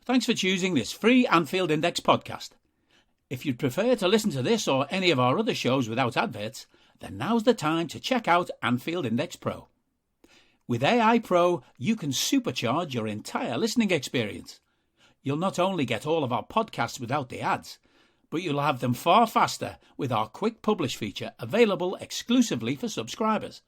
Thanks for choosing this free Anfield Index podcast. If you'd prefer to listen to this or any of our other shows without adverts, then now's the time to check out Anfield Index Pro. With AI Pro, you can supercharge your entire listening experience. You'll not only get all of our podcasts without the ads, but you'll have them far faster with our Quick Publish feature available exclusively for subscribers.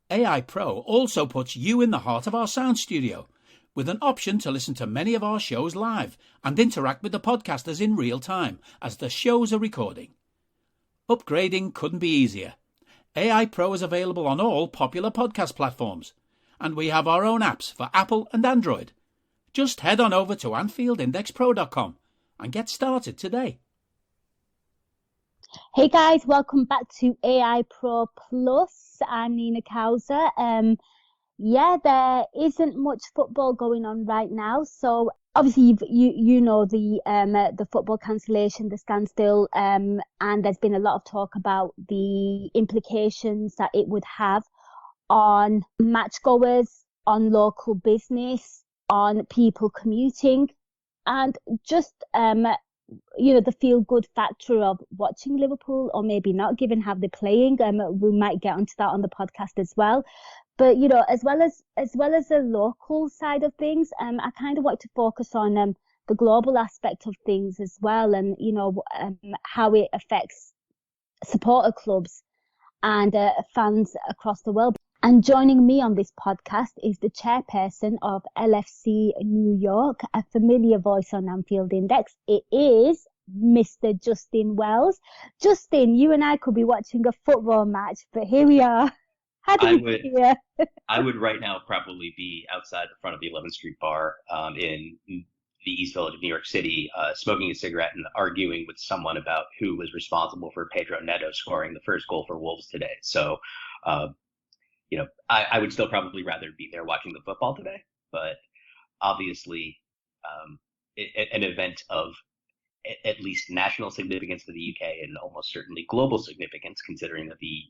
AI Pro also puts you in the heart of our sound studio, with an option to listen to many of our shows live and interact with the podcasters in real time as the shows are recording. Upgrading couldn't be easier. AI Pro is available on all popular podcast platforms, and we have our own apps for Apple and Android. Just head on over to AnfieldIndexPro.com and get started today. Hey guys, welcome back to AI Pro Plus. I'm Nina Kauser. There isn't much football going on right now. So obviously you know the football cancellation, the standstill, and there's been a lot of talk about the implications that it would have on matchgoers, on local business, on people commuting, and just the feel-good factor of watching Liverpool, or maybe not, given how they're playing. We might get onto that on the podcast as well. But as well as the local side of things, I kind of want to focus on the global aspect of things as well, and how it affects supporter clubs and fans across the world. And joining me on this podcast is the chairperson of LFC New York, a familiar voice on Anfield Index. It is Mr. Justin Wells. Justin, you and I could be watching a football match, but here we are. How do you feel? I would right now probably be outside the front of the 11th Street Bar in the East Village of New York City, smoking a cigarette and arguing with someone about who was responsible for Pedro Neto scoring the first goal for Wolves today. So, I would still probably rather be there watching the football today, but obviously an event of at least national significance for the UK and almost certainly global significance, considering that the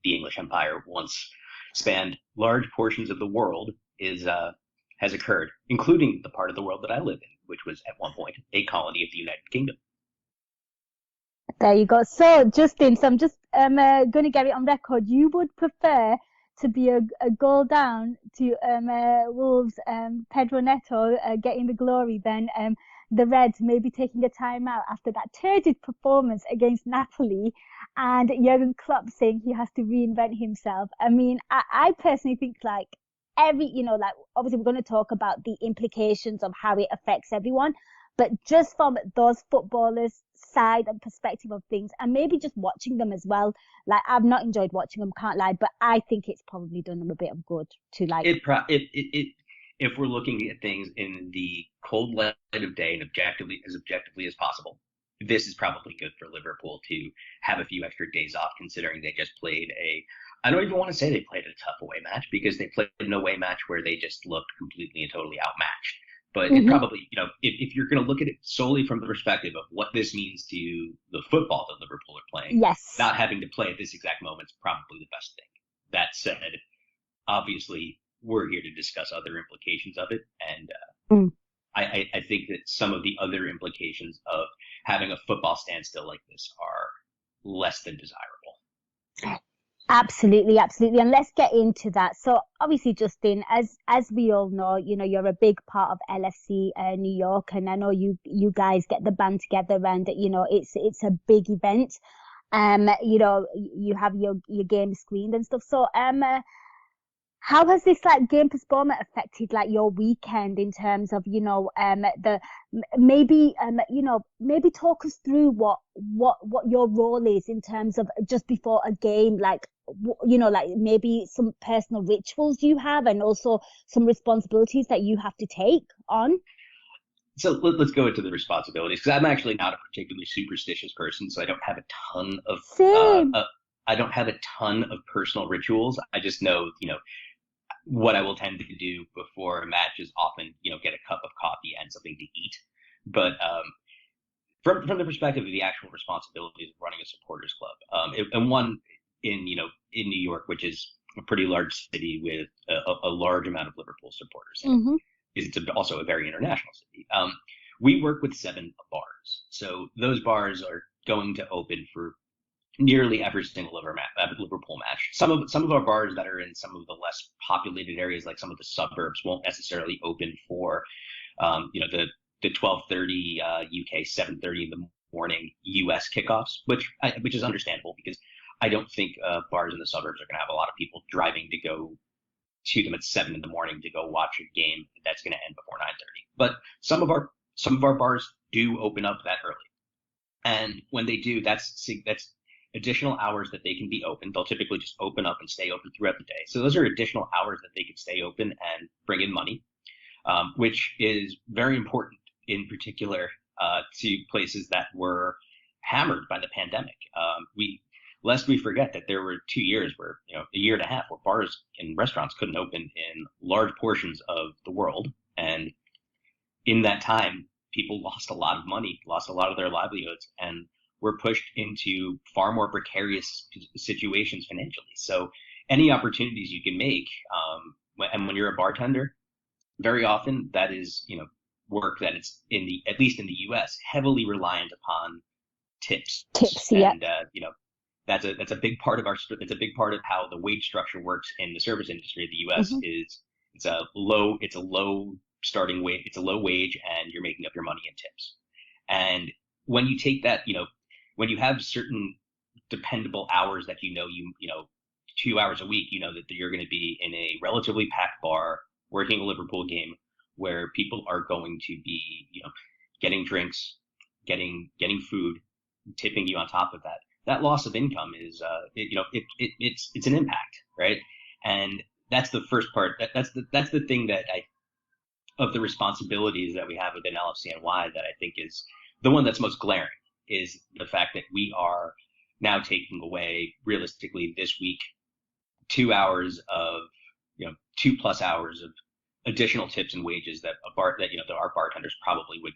English Empire once spanned large portions of the world, has occurred, including the part of the world that I live in, which was at one point a colony of the United Kingdom. There you go. So, Justin, I'm just going to get it on record. You would prefer to be a goal down to Wolves, Pedro Neto getting the glory than the Reds maybe taking a time out after that turgid performance against Napoli, and Jurgen Klopp saying he has to reinvent himself. I mean, I personally think obviously we're going to talk about the implications of how it affects everyone, but just from those footballers' side and perspective of things, and maybe just watching them as well. I've not enjoyed watching them, can't lie, but I think it's probably done them a bit of good to if we're looking at things in the cold light of day and objectively as possible, this is probably good for Liverpool to have a few extra days off, considering they just played I don't even want to say they played a tough away match, because they played an away match where they just looked completely and totally outmatched. But it probably, if you're going to look at it solely from the perspective of what this means to the football that Liverpool are playing, yes, not having to play at this exact moment is probably the best thing. That said, obviously, we're here to discuss other implications of it. And I think that some of the other implications of having a football standstill like this are less than desirable. Absolutely. And let's get into that. So obviously, Justin, as we all know, you're a big part of LFC New York, and I know you guys get the band together, and it's a big event. You have your game screened and stuff. So how has this game postponement affected your weekend in terms of maybe talk us through what your role is in terms of just before a game, maybe some personal rituals you have, and also some responsibilities that you have to take on. So let's go into the responsibilities, because I'm actually not a particularly superstitious person, so I don't have a ton of personal rituals. I just know, what I will tend to do before a match is often, get a cup of coffee and something to eat. But from the perspective of the actual responsibilities of running a supporters club, and one in New York, which is a pretty large city with a large amount of Liverpool supporters. Mm-hmm. it's also a very international city. We work with 7 bars, so those bars are going to open for nearly every single Liverpool match. Some of our bars that are in some of the less populated areas, like some of the suburbs, won't necessarily open for the 12:30 UK, 7:30 in the morning US kickoffs, which is understandable because I don't think bars in the suburbs are going to have a lot of people driving to go to them at 7 in the morning to go watch a game that's going to end before 9:30. But some of our bars do open up that early, and when they do, that's additional hours that they can be open. They'll typically just open up and stay open throughout the day. So those are additional hours that they can stay open and bring in money, which is very important in particular to places that were hammered by the pandemic. Lest we forget that there were 2 years where, a year and a half where bars and restaurants couldn't open in large portions of the world. And in that time, people lost a lot of money, lost a lot of their livelihoods, and were pushed into far more precarious situations financially. So any opportunities you can make, and when you're a bartender, very often that is, work that it's at least in the US, heavily reliant upon tips. Yeah. And, that's a big part of it's a big part of how the wage structure works in the service industry of the US. Is it's a low starting wage, it's a low wage, and you're making up your money in tips. And when you take that, when you have certain dependable hours that 2 hours a week, that you're going to be in a relatively packed bar working a Liverpool game where people are going to be, getting drinks, getting food, tipping you on top of that. That loss of income is, it's an impact, right? And that's the first part. That's the thing that of the responsibilities that we have within LFCNY that I think is the one that's most glaring, is the fact that we are now taking away, realistically this week, 2 hours of, 2+ hours of additional tips and wages that that our bartenders probably would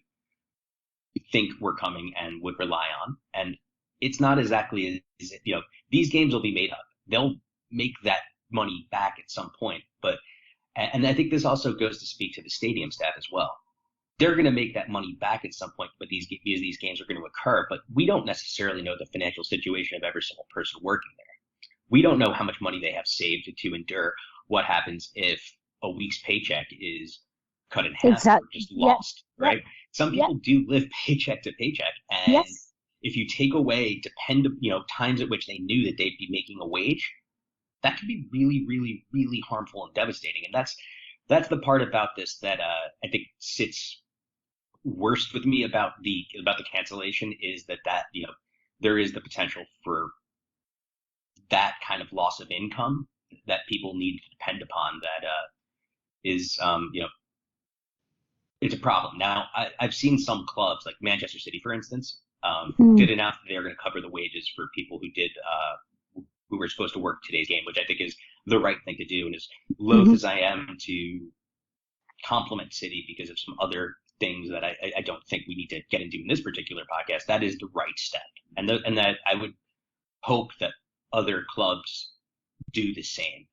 think were coming and would rely on. And it's not exactly, these games will be made up. They'll make that money back at some point. And I think this also goes to speak to the stadium staff as well. They're going to make that money back at some point, but these games are going to occur. But we don't necessarily know the financial situation of every single person working there. We don't know how much money they have saved to endure what happens if a week's paycheck is cut in half or just lost, right? Some people do live paycheck to paycheck, and if you take away times at which they knew that they'd be making a wage, that could be really, really, really harmful and devastating. And that's the part about this that I think sits worst with me about the cancellation, is that there is the potential for that kind of loss of income that people need to depend upon. That is it's a problem. Now, I've seen some clubs like Manchester City, for instance, did announce that they were going to cover the wages for people who were supposed to work today's game, which I think is the right thing to do. And as loath as I am to compliment City because of some other things that I don't think we need to get into in this particular podcast, that is the right step. And that I would hope that other clubs do the same.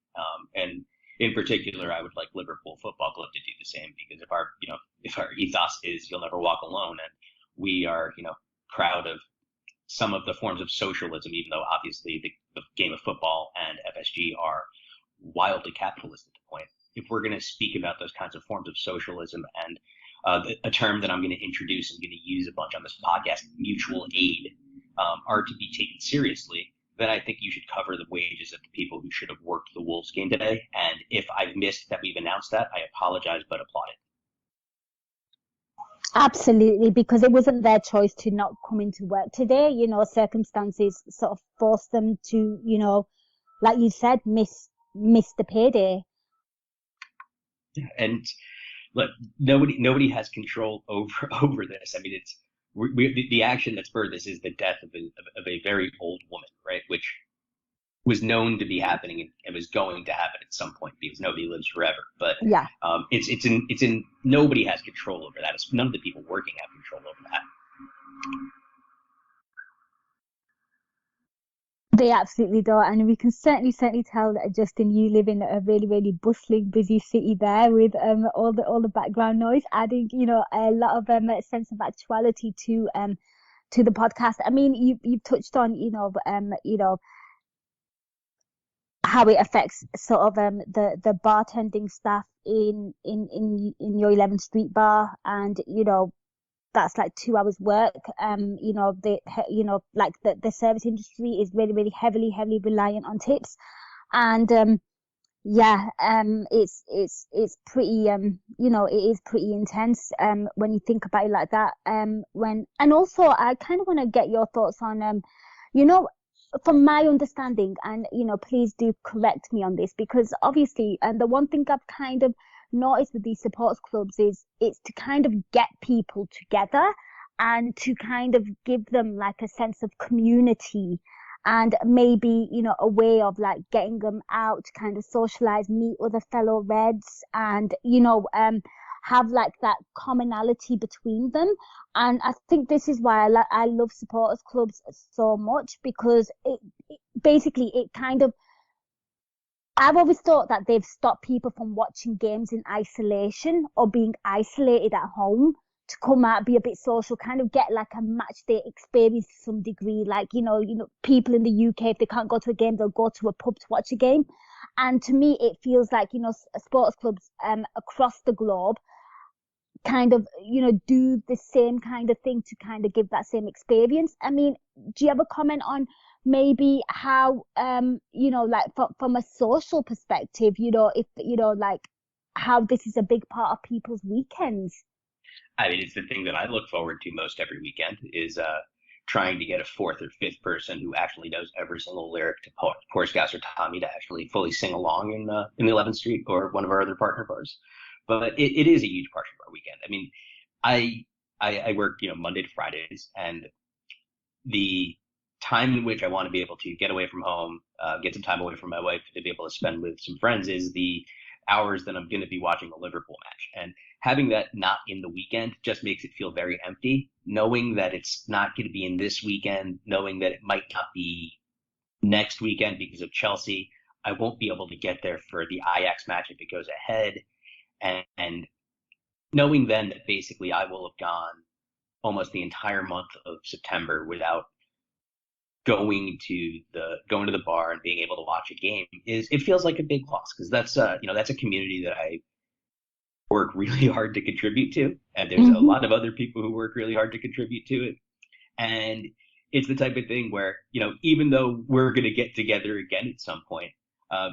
And in particular, I would like Liverpool Football Club to do the same, because if our ethos is you'll never walk alone, and we are, proud of some of the forms of socialism, even though obviously the game of football and FSG are wildly capitalist at the point. If we're going to speak about those kinds of forms of socialism, and a term that I'm going to introduce and going to use a bunch on this podcast, mutual aid, are to be taken seriously, then I think you should cover the wages of the people who should have worked the Wolves game today. And if I've missed that we've announced that, I apologize, but applaud it. Absolutely, because it wasn't their choice to not come into work today. Circumstances sort of forced them to, like you said, miss the payday. Yeah, and look, nobody has control over this. I mean, it's the action that spurred this is the death of a very old woman, right? Which was known to be happening and was going to happen at some point, because nobody lives forever. But it's in nobody has control over that. None of the people working have control over that. They absolutely don't, and we can certainly tell that Justin, you live in a really really bustling, busy city there with all the background noise, adding a lot of sense of actuality to the podcast. I mean, you've touched on how it affects sort of the bartending staff in your 11th Street bar, and that's like 2 hours work. Like the service industry is really really heavily reliant on tips, and it's pretty it is pretty intense when you think about it like that. And also I kind of want to get your thoughts on you know from my understanding, and please do correct me on this, because obviously, and the one thing I've kind of noticed with these supporters clubs is it's to kind of get people together and to kind of give them like a sense of community, and maybe a way of like getting them out to kind of socialize, meet other fellow Reds, and have like that commonality between them. And I think this is why I love supporters clubs so much, because it basically it kind of, I've always thought that they've stopped people from watching games in isolation or being isolated at home, to come out, be a bit social, kind of get like a match day experience to some degree. Like, people in the UK, if they can't go to a game, they'll go to a pub to watch a game. And to me, it feels like, sports clubs across the globe kind of, do the same kind of thing to kind of give that same experience. I mean, do you have a comment on maybe how, like from a social perspective, if, like how this is a big part of people's weekends? I mean, it's the thing that I look forward to most every weekend is trying to get a fourth or fifth person who actually knows every single lyric to Poor Scouser Tommy to actually fully sing along in the 11th Street or one of our other partner bars. But it is a huge part of our weekend. I mean, I work Monday to Fridays, and the time in which I want to be able to get away from home, get some time away from my wife to be able to spend with some friends is the hours that I'm going to be watching a Liverpool match. And having that not in the weekend just makes it feel very empty, knowing that it's not going to be in this weekend, knowing that it might not be next weekend because of Chelsea. I won't be able to get there for the Ajax match if it goes ahead. And knowing then that basically I will have gone almost the entire month of September without going to the bar and being able to watch a game, it feels like a big loss, because that's a community that I work really hard to contribute to, and there's a lot of other people who work really hard to contribute to it. And it's the type of thing where, even though we're going to get together again at some point,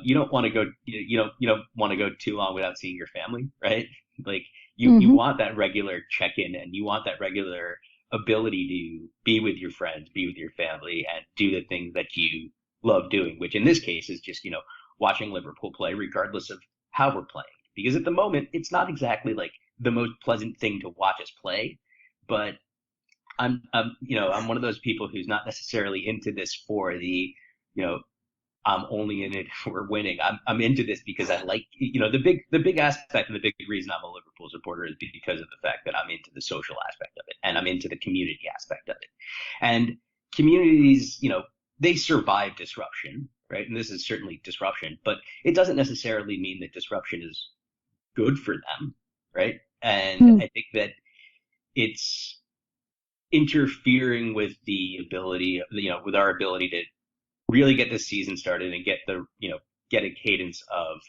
you don't want to go too long without seeing your family, right? Like you want that regular check-in, and you want that regular ability to be with your friends, be with your family, and do the things that you love doing, which in this case is just, watching Liverpool play regardless of how we're playing. Because at the moment, it's not exactly like the most pleasant thing to watch us play, but I'm one of those people who's not necessarily into this for the, I'm only in it for winning. I'm into this because I like, the big aspect, and the big reason I'm a Liverpool supporter is because of the fact that I'm into the social aspect of it, and I'm into the community aspect of it. And communities, they survive disruption, right? And this is certainly disruption, but it doesn't necessarily mean that disruption is good for them, right? And I think that it's interfering with the ability, with our ability to really get this season started and get a cadence of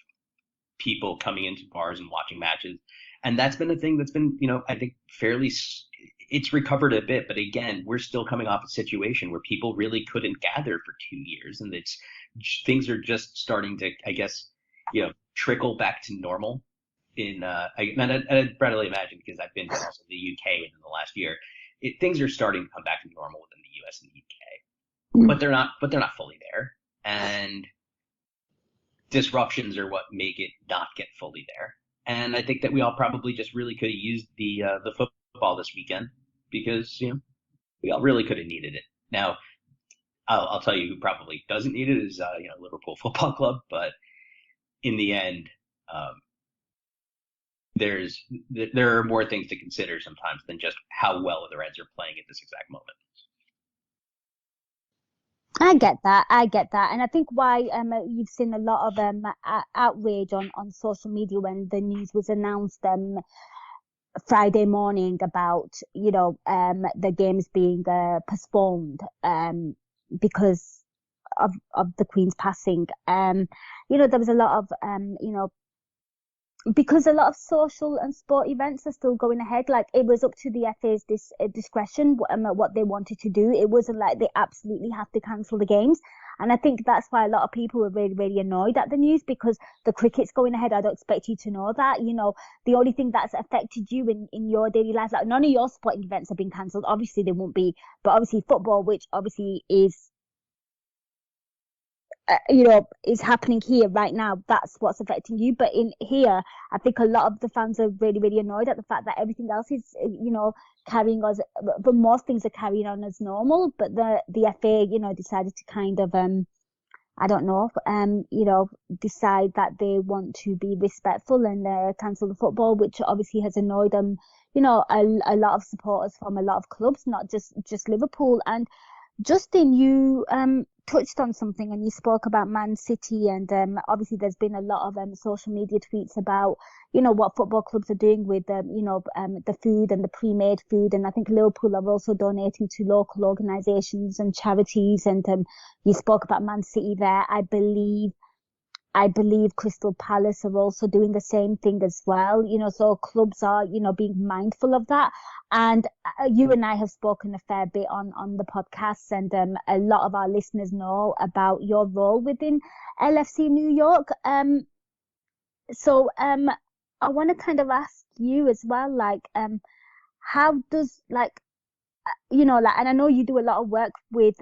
people coming into bars and watching matches. And that's been a thing that's been, I think it's recovered a bit, but again, we're still coming off a situation where people really couldn't gather for 2 years, and things are just starting to, I guess, trickle back to normal. And I'd readily imagine, because I've been to also the UK within the last year, things are starting to come back to normal within the US and the UK. But they're not fully there, and disruptions are what make it not get fully there. And I think that we all probably just really could have used the football this weekend, because we all really could have needed it. Now, I'll tell you who probably doesn't need it is Liverpool Football Club, but in the end, there are more things to consider sometimes than just how well the Reds are playing at this exact moment. I get that. I get that. And I think why you've seen a lot of outrage on social media when the news was announced Friday morning about, the games being postponed because of the Queen's passing. There was a lot of because a lot of social and sport events are still going ahead. Like, it was up to the FA's discretion what they wanted to do. It wasn't like they absolutely have to cancel the games. And I think that's why a lot of people were really, really annoyed at the news, because the cricket's going ahead. I don't expect you to know that. The only thing that's affected you in your daily life, like, none of your sporting events have been cancelled. Obviously they won't be, but obviously football, which obviously is happening here right now, that's what's affecting you. But in here, I think a lot of the fans are really, really annoyed at the fact that everything else is, carrying on, but most things are carrying on as normal. But the FA, decided to kind of, I don't know, decide that they want to be respectful and cancel the football, which obviously has annoyed them, a lot of supporters from a lot of clubs, not just Liverpool. And Justin, you touched on something, and you spoke about Man City, and obviously there's been a lot of social media tweets about what football clubs are doing with the food and the pre-made food. And I think Liverpool are also donating to local organisations and charities, and you spoke about Man City there. I believe Crystal Palace are also doing the same thing as well. So clubs are, being mindful of that. And you and I have spoken a fair bit on the podcast, and a lot of our listeners know about your role within LFC New York. So I want to kind of ask you as well, like, how does, like, and I know you do a lot of work with,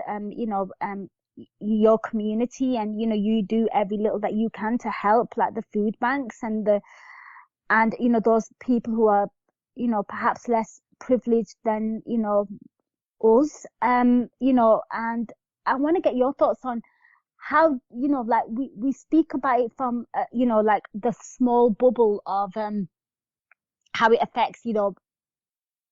your community, and you do every little that you can to help, like the food banks and those people who are perhaps less privileged than us, and I want to get your thoughts on how, like, we speak about it from like the small bubble of how it affects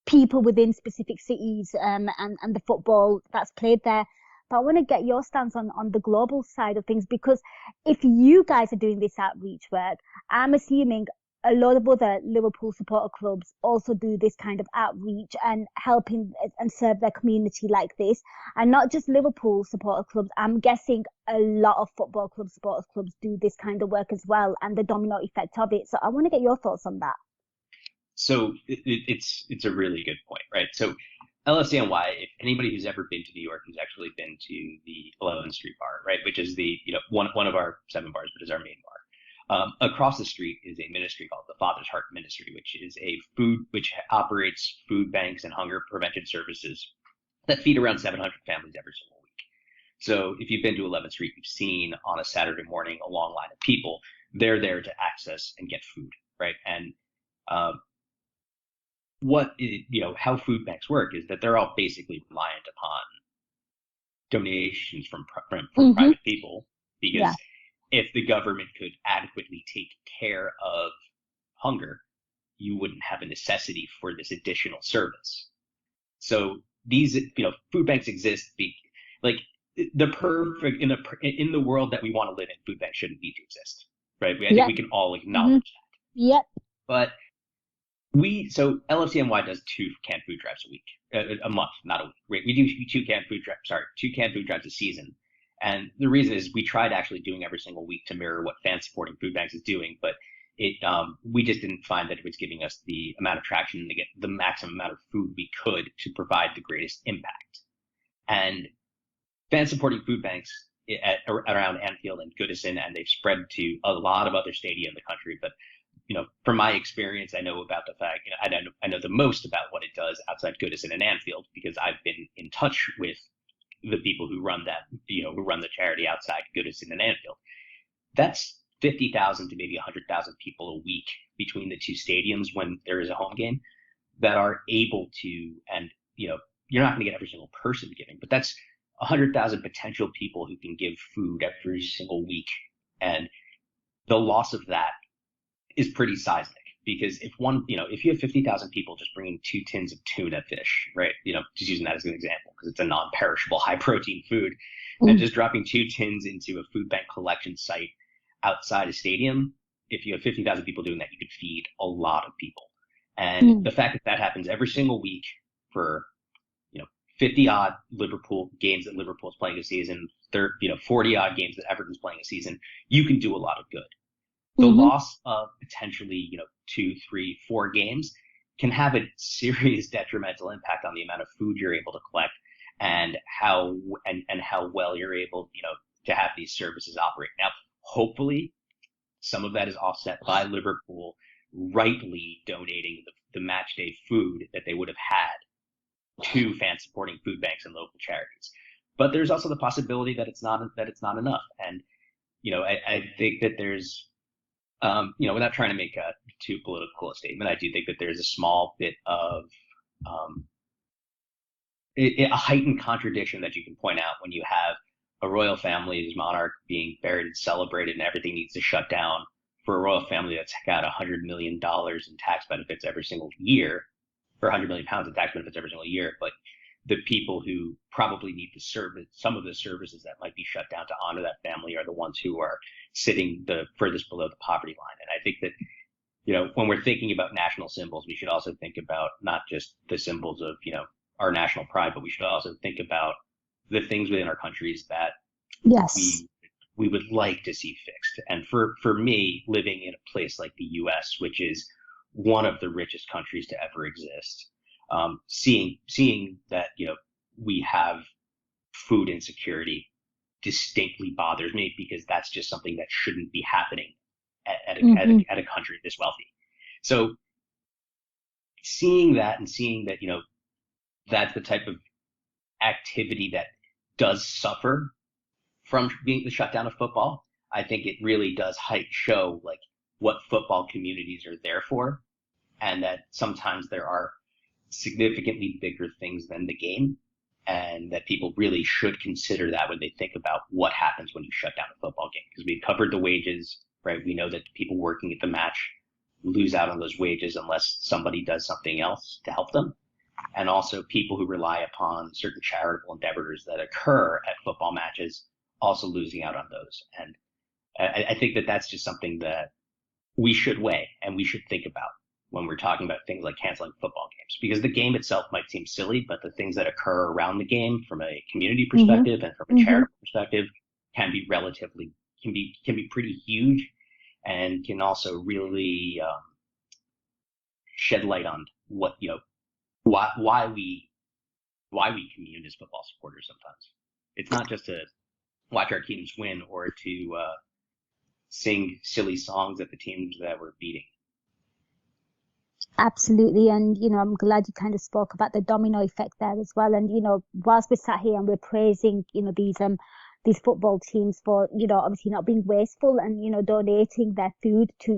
people within specific cities, and the football that's played there. But I want to get your stance on the global side of things, because if you guys are doing this outreach work, I'm assuming a lot of other Liverpool supporter clubs also do this kind of outreach and helping and serve their community like this. And not just Liverpool supporter clubs, I'm guessing a lot of football clubs, supporters clubs do this kind of work as well, and the domino effect of it. So I want to get your thoughts on that. So it's a really good point, right? So LFCNY, if anybody who's ever been to New York, who's actually been to the 11th Street Bar, right, which is the one of our 7 bars, but is our main bar. Across the street is a ministry called the Father's Heart Ministry, which operates food banks and hunger prevention services that feed around 700 families every single week. So if you've been to 11th Street, you've seen on a Saturday morning a long line of people. They're there to access and get food, right? And how food banks work is that they're all basically reliant upon donations from private people, because if the government could adequately take care of hunger, you wouldn't have a necessity for this additional service. So these, food banks exist, like the perfect in the world that we want to live in. Food banks shouldn't need to exist, right? I think we can all acknowledge that. Yep. But so LFCNY does 2 canned food drives a week, a month, not a week. Right? We do 2 canned food drives a season. And the reason is we tried actually doing every single week to mirror what fan supporting food banks is doing, but we just didn't find that it was giving us the amount of traction to get the maximum amount of food we could to provide the greatest impact. And fan supporting food banks around Anfield and Goodison, and they've spread to a lot of other stadia in the country, but from my experience, I know about the fact, I know the most about what it does outside Goodison and Anfield, because I've been in touch with the people who run who run the charity outside Goodison and Anfield. That's 50,000 to maybe 100,000 people a week between the 2 stadiums when there is a home game that are able to, and you're not going to get every single person giving, but that's 100,000 potential people who can give food every single week. And the loss of that is pretty seismic, because if you have 50,000 people just bringing 2 tins of tuna fish, right? Just using that as an example because it's a non-perishable, high-protein food, and just dropping 2 tins into a food bank collection site outside a stadium, if you have 50,000 people doing that, you could feed a lot of people. And the fact that that happens every single week for 50 odd Liverpool games that Liverpool's playing a season, 40 odd games that Everton's playing a season, you can do a lot of good. The loss of potentially, 2, 3, 4 games can have a serious detrimental impact on the amount of food you're able to collect and how well you're able, to have these services operate. Now, hopefully some of that is offset by Liverpool rightly donating the match day food that they would have had to fan supporting food banks and local charities. But there's also the possibility that it's not enough. And, I think that there's, without trying to make a too political a statement, I do think that there's a small bit of a heightened contradiction that you can point out when you have a royal family's monarch being buried and celebrated and everything needs to shut down for a royal family that's got $100 million in tax benefits every single year, or £100 million in tax benefits every single year, but the people who probably need the service, some of the services that might be shut down to honor that family, are the ones who are sitting the furthest below the poverty line. And I think that, when we're thinking about national symbols, we should also think about not just the symbols of, our national pride, but we should also think about the things within our countries that we would like to see fixed. And for me, living in a place like the U.S., which is one of the richest countries to ever exist, seeing that, we have food insecurity distinctly bothers me, because that's just something that shouldn't be happening at a country this wealthy. So seeing that, that's the type of activity that does suffer from being the shutdown of football, I think it really does show like what football communities are there for, and that sometimes there are significantly bigger things than the game, and that people really should consider that when they think about what happens when you shut down a football game. Because we've covered the wages, right? We know that people working at the match lose out on those wages unless somebody does something else to help them. And also people who rely upon certain charitable endeavors that occur at football matches also losing out on those. And I think that that's just something that we should weigh and we should think about when we're talking about things like canceling football games, because the game itself might seem silly, but the things that occur around the game from a community perspective and from a charitable perspective can be pretty huge, and can also really shed light on what, why we commune as football supporters sometimes. It's not just to watch our teams win or to sing silly songs at the teams that we're beating. Absolutely. And, I'm glad you kind of spoke about the domino effect there as well. And, whilst we're sat here and we're praising, these football teams for, obviously not being wasteful and, donating their food to,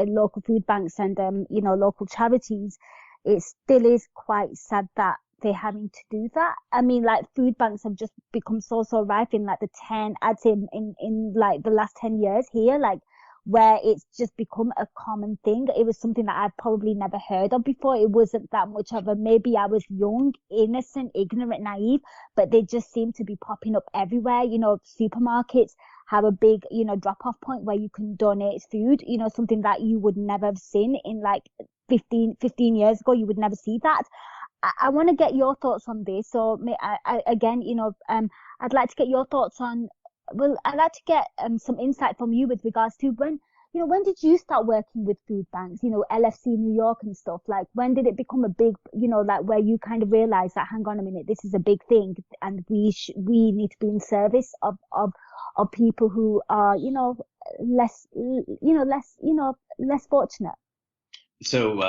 local food banks and, local charities, it still is quite sad that they're having to do that. I mean, like, food banks have just become so rife in like I'd say in like the last 10 years here, like, where it's just become a common thing. It was something that I'd probably never heard of before. It wasn't that much of maybe I was young, innocent, ignorant, naive, but they just seem to be popping up everywhere. Supermarkets have a big, drop-off point where you can donate food, something that you would never have seen in like 15 years ago. You would never see that. I want to get your thoughts on this. So again, I'd like to get your thoughts on, I'd like to get some insight from you with regards to when did you start working with food banks, LFC New York and stuff? Like, when did it become a big, like, where you kind of realize that, hang on a minute, this is a big thing and we need to be in service of people who are, less fortunate? So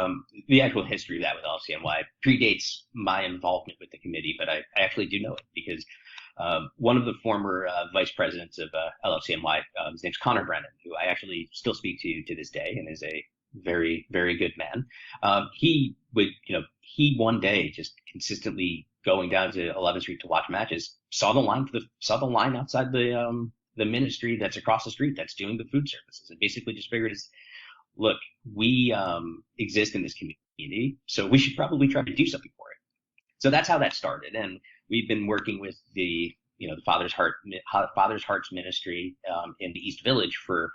the actual history of that with LFCNY predates my involvement with the committee, but I actually do know it because one of the former vice presidents of LFCNY, his name's Connor Brennan, who I actually still speak to this day and is a very, very good man. He one day just consistently going down to 11th Street to watch matches, saw the line outside the ministry that's across the street that's doing the food services, and basically just figured, look, we exist in this community, so we should probably try to do something for it. So that's how that started. And we've been working with the Father's Hearts Ministry in the East Village for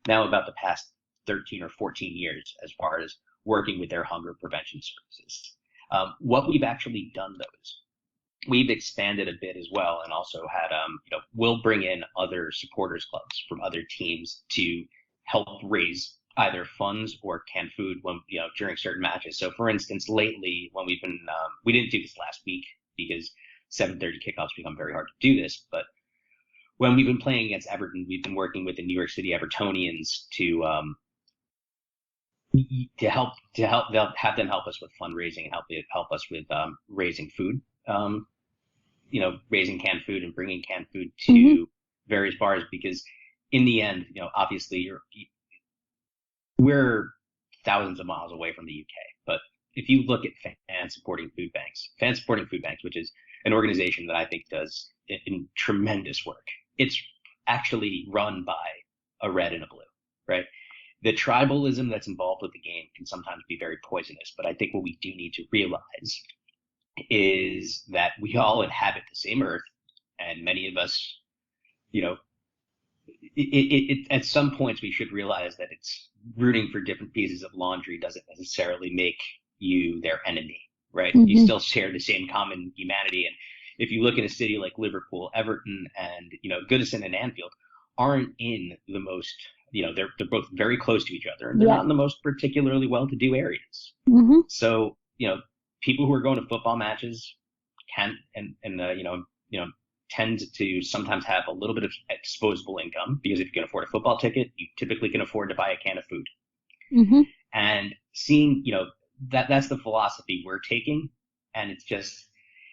now about the past 13 or 14 years, as far as working with their hunger prevention services. What we've actually done, though, is we've expanded a bit as well, and also had we'll bring in other supporters clubs from other teams to help raise either funds or canned food when during certain matches. So, for instance, lately when we've been we didn't do this last week because 7:30 kickoffs become very hard to do this, but when we've been playing against Everton, we've been working with the New York City Evertonians to they'll have them help us with fundraising and help us with raising food, raising canned food and bringing canned food to various bars, because in the end, obviously we're thousands of miles away from the UK, but if you look at Fan Supporting Food Banks, which is an organization that I think does tremendous work. It's actually run by a red and a blue, right? The tribalism that's involved with the game can sometimes be very poisonous, but I think what we do need to realize is that we all inhabit the same earth, and many of us, at some points we should realize that it's rooting for different pieces of laundry doesn't necessarily make you their enemy, right? Mm-hmm. You still share the same common humanity. And if you look in a city like Liverpool, Everton, and Goodison and Anfield aren't in the most, they're both very close to each other, and they're not in the most particularly well-to-do areas. Mm-hmm. So, people who are going to football matches can tend to sometimes have a little bit of disposable income, because if you can afford a football ticket, you typically can afford to buy a can of food. Mm-hmm. And seeing, that's the philosophy we're taking. And it's just,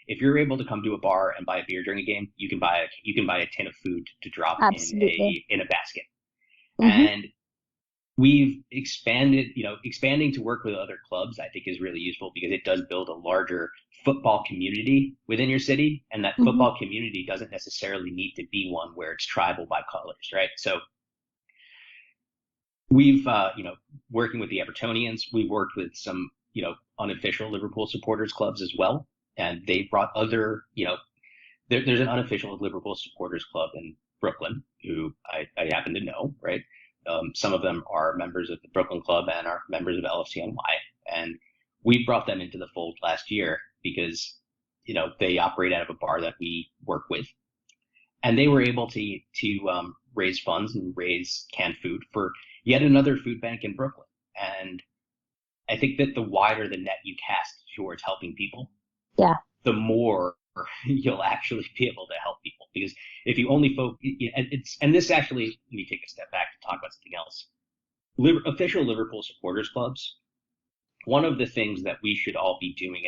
if you're able to come to a bar and buy a beer during a game, you can buy a tin of food to drop in a basket. Mm-hmm. And we've expanding to work with other clubs, I think, is really useful, because it does build a larger football community within your city. And that football community doesn't necessarily need to be one where it's tribal by colors, right? So we've, working with the Evertonians, we've worked with some, unofficial Liverpool supporters clubs as well. And they brought other, there's an unofficial Liverpool supporters club in Brooklyn who I happen to know, right? Some of them are members of the Brooklyn Club and are members of LFCNY. And we brought them into the fold last year because, they operate out of a bar that we work with. And they were able to raise funds and raise canned food for yet another food bank in Brooklyn. And I think that the wider the net you cast towards helping people, the more you'll actually be able to help people. Because if you only focus, and this actually, let me take a step back to talk about something else. Official Liverpool supporters clubs, one of the things that we should all be doing,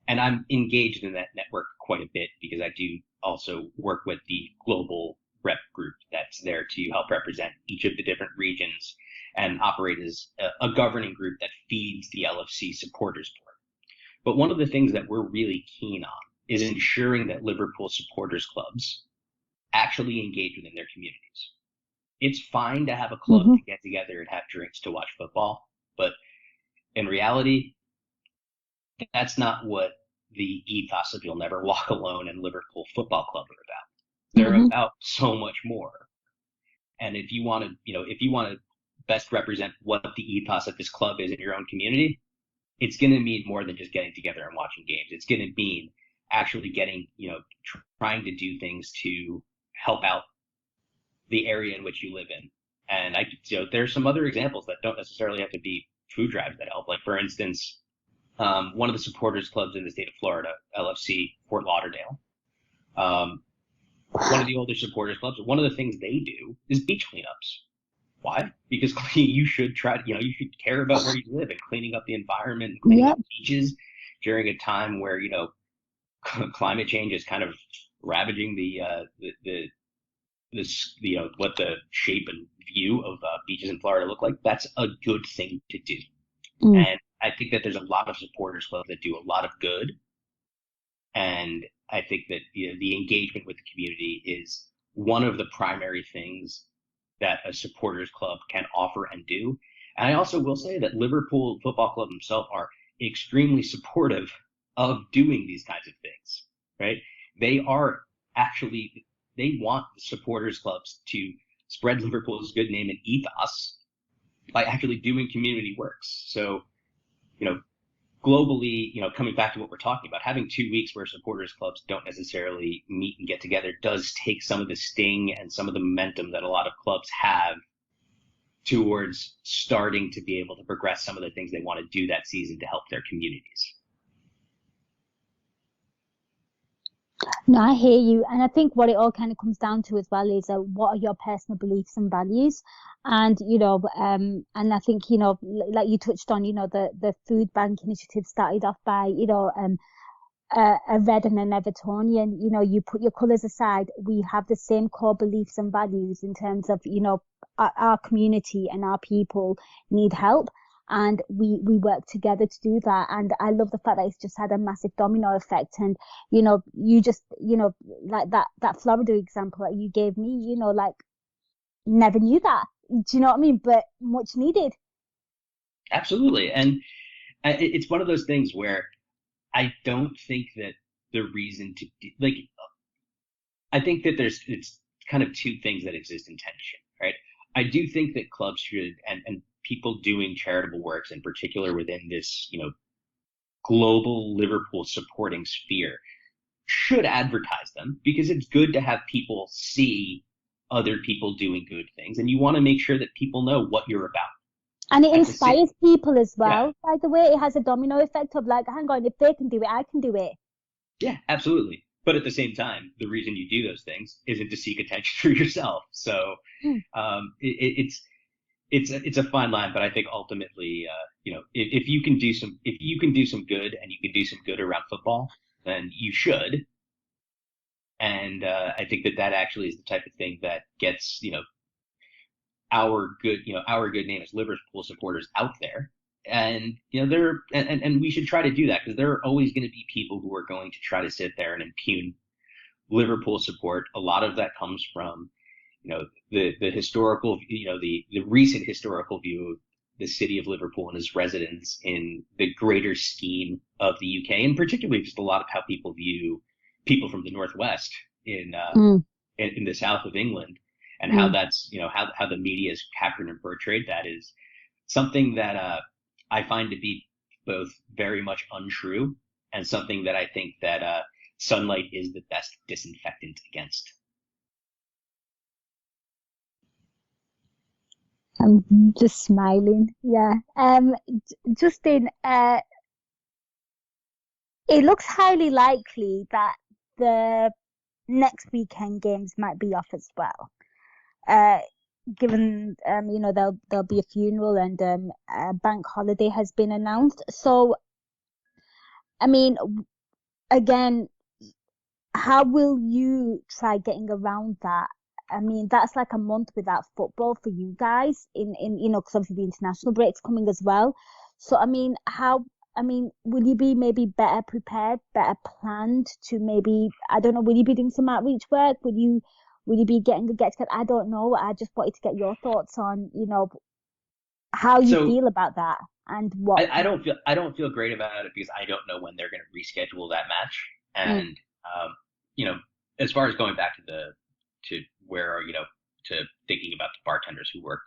and I'm engaged in that network quite a bit, because I do also work with the global rep group that's there to help represent each of the different regions and operate as a governing group that feeds the LFC supporters board. But one of the things that we're really keen on is ensuring that Liverpool supporters clubs actually engage within their communities. It's fine to have a club to get together and have drinks to watch football, but in reality, that's not what the ethos of You'll Never Walk Alone and Liverpool Football Club are about. They're about so much more. And if you want to best represent what the ethos of this club is in your own community, it's going to mean more than just getting together and watching games. It's going to mean actually getting, trying to do things to help out the area in which you live in. And there's some other examples that don't necessarily have to be food drives that help. Like, for instance, one of the supporters clubs in the state of Florida, LFC Fort Lauderdale, one of the older supporters clubs, one of the things they do is beach cleanups. Why? Because you should you should care about where you live and cleaning up the environment, and cleaning up beaches during a time where, climate change is kind of ravaging what the shape and view of beaches in Florida look like. That's a good thing to do. And I think that there's a lot of supporters clubs that do a lot of good. And I think that the engagement with the community is one of the primary things that a supporters club can offer and do. And I also will say that Liverpool Football Club themselves are extremely supportive of doing these kinds of things, right? They are actually, they want the supporters clubs to spread Liverpool's good name and ethos by actually doing community works. So, globally, coming back to what we're talking about, having 2 weeks where supporters clubs don't necessarily meet and get together does take some of the sting and some of the momentum that a lot of clubs have towards starting to be able to progress some of the things they want to do that season to help their communities. No, I hear you. And I think what it all kind of comes down to as well is what are your personal beliefs and values? And, and I think, like you touched on, the food bank initiative started off by, a Red and an Evertonian, you put your colours aside, we have the same core beliefs and values in terms of, our community and our people need help. And we work together to do that. And I love the fact that it's just had a massive domino effect. And, you just, like that Florida example that you gave me, like never knew that. Do you know what I mean? But much needed. Absolutely. And it's one of those things where I don't think that the reason to I think that it's kind of two things that exist in tension, right? I do think that clubs should, and people doing charitable works in particular within this, global Liverpool supporting sphere should advertise them, because it's good to have people see other people doing good things. And you want to make sure that people know what you're about. And it inspires people as well. Yeah. By the way, it has a domino effect of like, hang on, if they can do it, I can do it. Yeah, absolutely. But at the same time, the reason you do those things isn't to seek attention for yourself. So it's a fine line. But I think ultimately, if you can do some good and you can do some good around football, then you should. And I think that actually is the type of thing that gets our good name as Liverpool supporters out there. And and we should try to do that, because there are always going to be people who are going to try to sit there and impugn Liverpool support. A lot of that comes from the historical, the recent historical view of the city of Liverpool and its residents in the greater scheme of the UK, and particularly just a lot of how people view people from the Northwest in the south of England, and how that's how the media has captured and portrayed that is something that I find to be both very much untrue and something that I think that sunlight is the best disinfectant against. I'm just smiling. Yeah. Justin, it looks highly likely that the next weekend games might be off as well. Given there'll be a funeral and a bank holiday has been announced. So, I mean, again, how will you try getting around that? I mean, that's like a month without football for you guys because obviously the international break's coming as well. So, I mean, will you be maybe better prepared, better planned to maybe, I don't know, will you be doing some outreach work? Will you be getting a get-together? I don't know. I just wanted to get your thoughts on, how you feel about that and what. I don't feel great about it, because I don't know when they're going to reschedule that match. And, as far as going back to thinking about the bartenders who work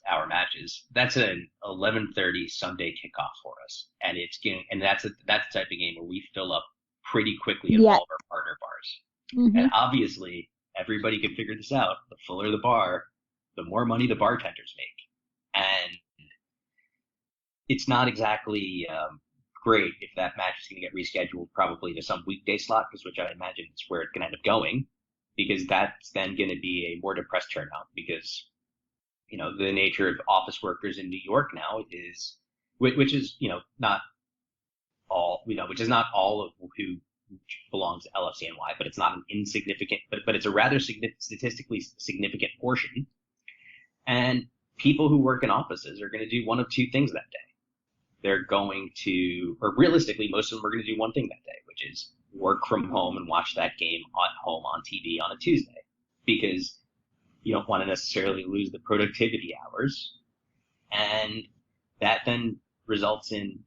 our matches, that's an 11:30 Sunday kickoff for us. And that's the type of game where we fill up pretty quickly at all of our partner bars. Mm-hmm. And obviously, everybody can figure this out. The fuller the bar, the more money the bartenders make. And it's not exactly great if that match is going to get rescheduled probably to some weekday slot, which I imagine is where it's going to end up going, because that's then going to be a more depressed turnout, because, the nature of office workers in New York now is, which is not all of who belongs to LFCNY, but it's not an insignificant, but it's a rather statistically significant portion. And people who work in offices are going to do one of two things that day. They're going to, or realistically, most of them are going to do one thing that day, which is work from home and watch that game at home on TV on a Tuesday, because you don't want to necessarily lose the productivity hours. And that then results in,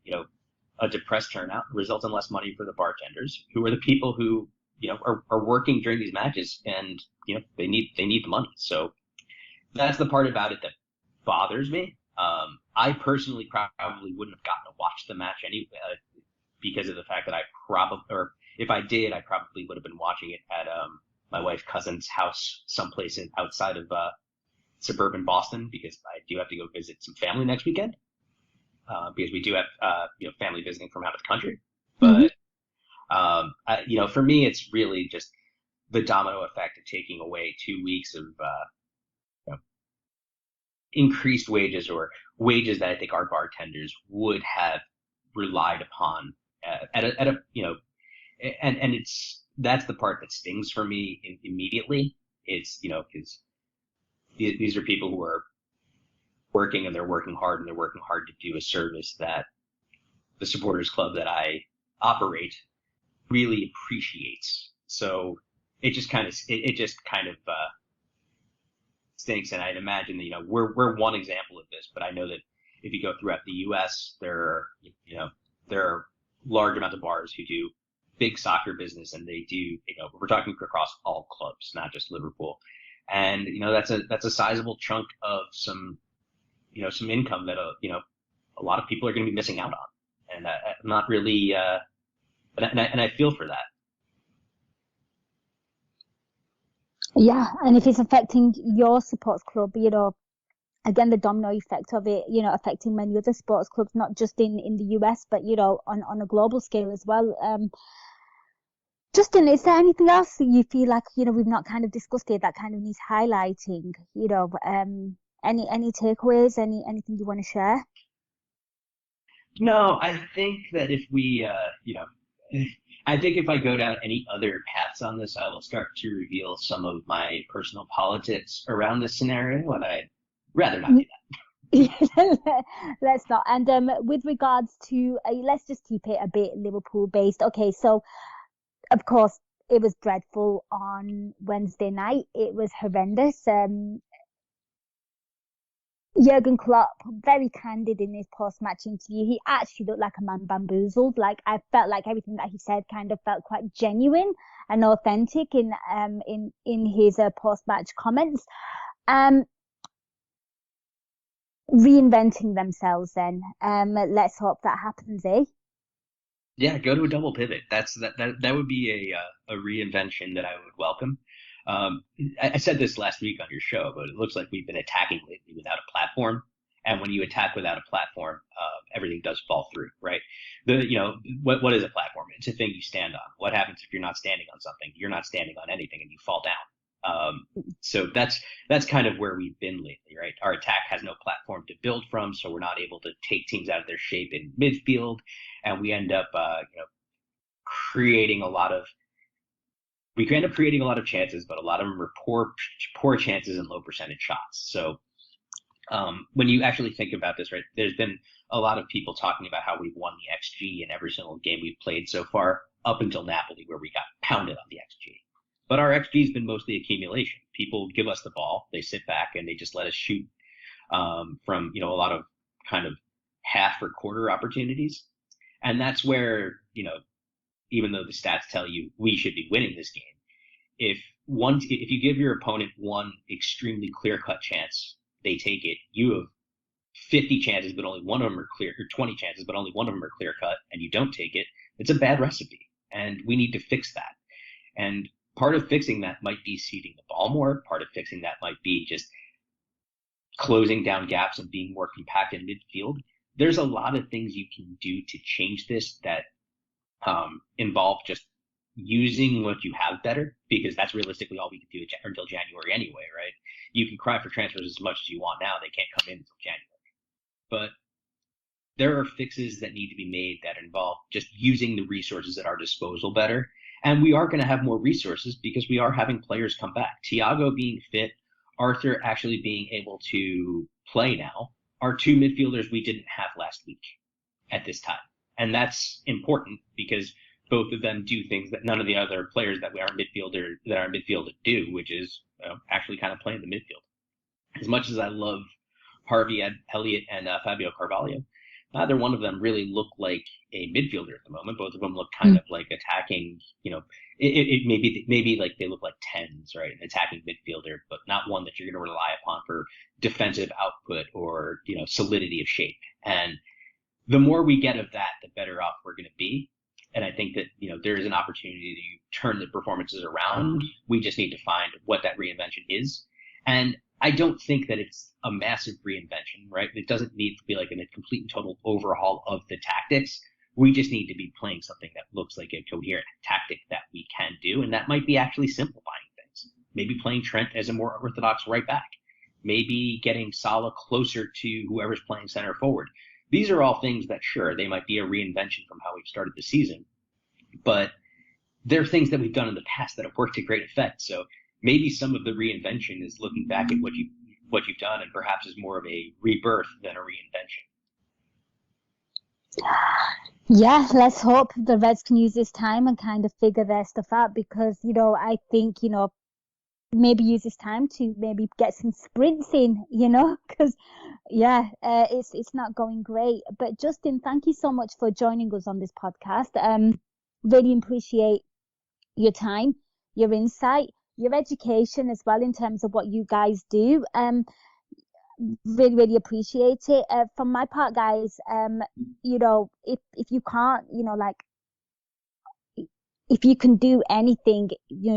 a depressed turnout, results in less money for the bartenders, who are the people who, are working during these matches, and, they need the money. So that's the part about it that bothers me. I personally probably wouldn't have gotten to watch the match anyway, because of the fact that or if I did, I probably would have been watching it at my wife's cousin's house, someplace outside of suburban Boston, because I do have to go visit some family next weekend, because we do have family visiting from out of the country. But for me, it's really just the domino effect of taking away 2 weeks of increased wages, or wages that I think our bartenders would have relied upon and that's the part that stings for me immediately. It's, because these are people who are working, and they're working hard, and they're working hard to do a service that the supporters club that I operate really appreciates. So it just kind of stinks. And I'd imagine that, we're one example of this, but I know that if you go throughout the U.S., there are large amounts of bars who do big soccer business, and they do, we're talking across all clubs, not just Liverpool. And, that's a sizable chunk of some income that, a lot of people are going to be missing out on. And I'm not really, and I feel for that. Yeah, and if it's affecting your sports club, again, the domino effect of it, affecting many other sports clubs, not just in the US, but, on a global scale as well. Justin, is there anything else that you feel like, we've not kind of discussed here that kind of needs highlighting? Any takeaways, anything you want to share? No, I think that if we, I think if I go down any other paths on this, I will start to reveal some of my personal politics around this scenario, and I'd rather not do that. Let's not. And with regards to, let's just keep it a bit Liverpool based. Okay, so of course it was dreadful on Wednesday night. It was horrendous. Jurgen Klopp, very candid in his post-match interview. He actually looked like a man bamboozled. Like, I felt like everything that he said kind of felt quite genuine and authentic in his post-match comments. Reinventing themselves then. Let's hope that happens, eh? Yeah, go to a double pivot. That would be a reinvention that I would welcome. I said this last week on your show, but it looks like we've been attacking lately without a platform. And when you attack without a platform, everything does fall through, right? What is a platform? It's a thing you stand on. What happens if you're not standing on something? You're not standing on anything, and you fall down. So that's kind of where we've been lately, right? Our attack has no platform to build from, so we're not able to take teams out of their shape in midfield, and we end up, creating a lot of chances, but a lot of them are poor chances and low percentage shots. So when you actually think about this, right, there's been a lot of people talking about how we've won the XG in every single game we've played so far, up until Napoli, where we got pounded on the XG. But our XG has been mostly accumulation. People give us the ball, they sit back, and they just let us shoot from a lot of kind of half or quarter opportunities. And that's where, even though the stats tell you we should be winning this game, if you give your opponent one extremely clear-cut chance, they take it. You have 50 chances, but only one of them are clear, or 20 chances, but only one of them are clear-cut, and you don't take it. It's a bad recipe, and we need to fix that. And part of fixing that might be seeding the ball more. Part of fixing that might be just closing down gaps and being more compact in midfield. There's a lot of things you can do to change this that involve just using what you have better, because that's realistically all we can do until January anyway, right? You can cry for transfers as much as you want now. They can't come in until January. But there are fixes that need to be made that involve just using the resources at our disposal better. And we are going to have more resources because we are having players come back. Thiago being fit, Arthur actually being able to play now, are two midfielders we didn't have last week at this time. And that's important because both of them do things that none of the other players that are midfielder do, which is actually kind of play in the midfield. As much as I love Harvey Elliott and Fabio Carvalho. Neither one of them really look like a midfielder at the moment. Both of them look kind of like attacking, it maybe like they look like tens, right? An attacking midfielder, but not one that you're going to rely upon for defensive output or, solidity of shape. And the more we get of that, the better off we're going to be. And I think that, there is an opportunity to turn the performances around. We just need to find what that reinvention is. And I don't think that it's a massive reinvention, right? It doesn't need to be like a complete and total overhaul of the tactics. We just need to be playing something that looks like a coherent tactic that we can do. And that might be actually simplifying things. Maybe playing Trent as a more orthodox right back. Maybe getting Salah closer to whoever's playing center forward. These are all things that, sure, they might be a reinvention from how we've started the season. But they're things that we've done in the past that have worked to great effect. So maybe some of the reinvention is looking back at what you've done and perhaps is more of a rebirth than a reinvention. Yeah, let's hope the Reds can use this time and kind of figure their stuff out because, I think, maybe use this time to maybe get some sprints in, because, it's not going great. But Justin, thank you so much for joining us on this podcast. Really appreciate your time, your insight, your education as well in terms of what you guys do. Really, really appreciate it. From my part, guys, if you can't, if you can do anything,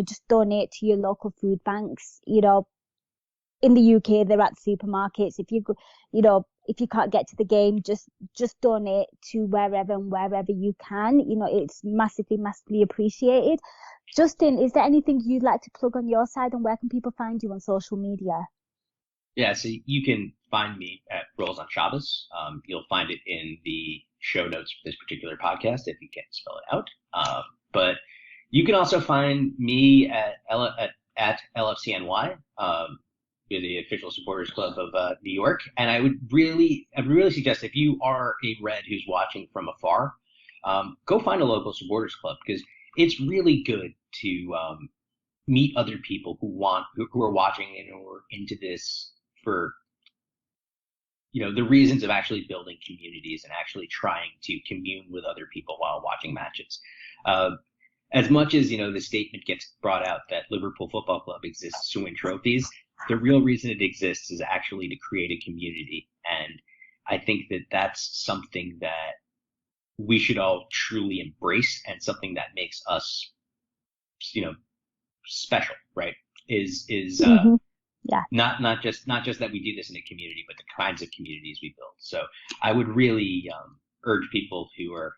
just donate to your local food banks. In the UK, they're at supermarkets. If you can't get to the game, just donate to wherever you can. It's massively, massively appreciated. Justin, is there anything you'd like to plug on your side, and where can people find you on social media? Yeah, so you can find me at Rolls on Shabbos. You'll find it in the show notes for this particular podcast if you can't spell it out. But you can also find me at LFCNY, the official supporters club of New York. And I would really suggest if you are a Red who's watching from afar, go find a local supporters club because it's really good to meet other people who are watching and who are into this for the reasons of actually building communities and actually trying to commune with other people while watching matches. As much as the statement gets brought out that Liverpool Football Club exists to win trophies, the real reason it exists is actually to create a community. And I think that that's something that we should all truly embrace and something that makes us, special, right? Not just that we do this in a community, but the kinds of communities we build. So I would really urge people who are,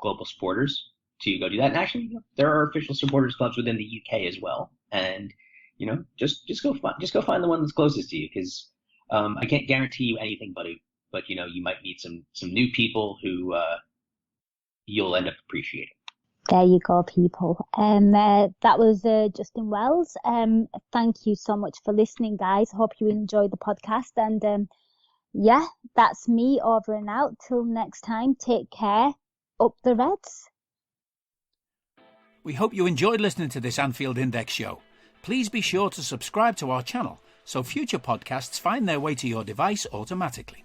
global supporters to go do that. And actually, there are official supporters clubs within the UK as well. And, just go find the one that's closest to you because I can't guarantee you anything, but you might meet some new people who you'll end up appreciating. There you go, people. That was Justin Wells. Thank you so much for listening, guys. Hope you enjoyed the podcast. And that's me over and out. Till next time, take care. Up the Reds. We hope you enjoyed listening to this Anfield Index show. Please be sure to subscribe to our channel so future podcasts find their way to your device automatically.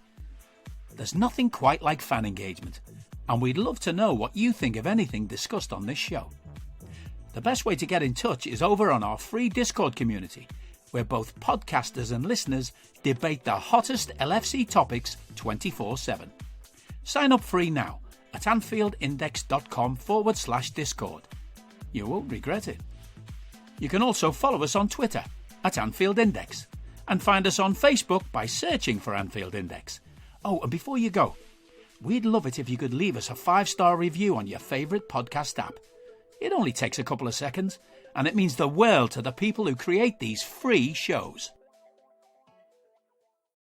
There's nothing quite like fan engagement, and we'd love to know what you think of anything discussed on this show. The best way to get in touch is over on our free Discord community, where both podcasters and listeners debate the hottest LFC topics 24/7. Sign up free now at AnfieldIndex.com/Discord. You won't regret it. You can also follow us on Twitter at Anfield Index and find us on Facebook by searching for Anfield Index. Oh, and before you go, we'd love it if you could leave us a 5-star review on your favourite podcast app. It only takes a couple of seconds, and it means the world to the people who create these free shows.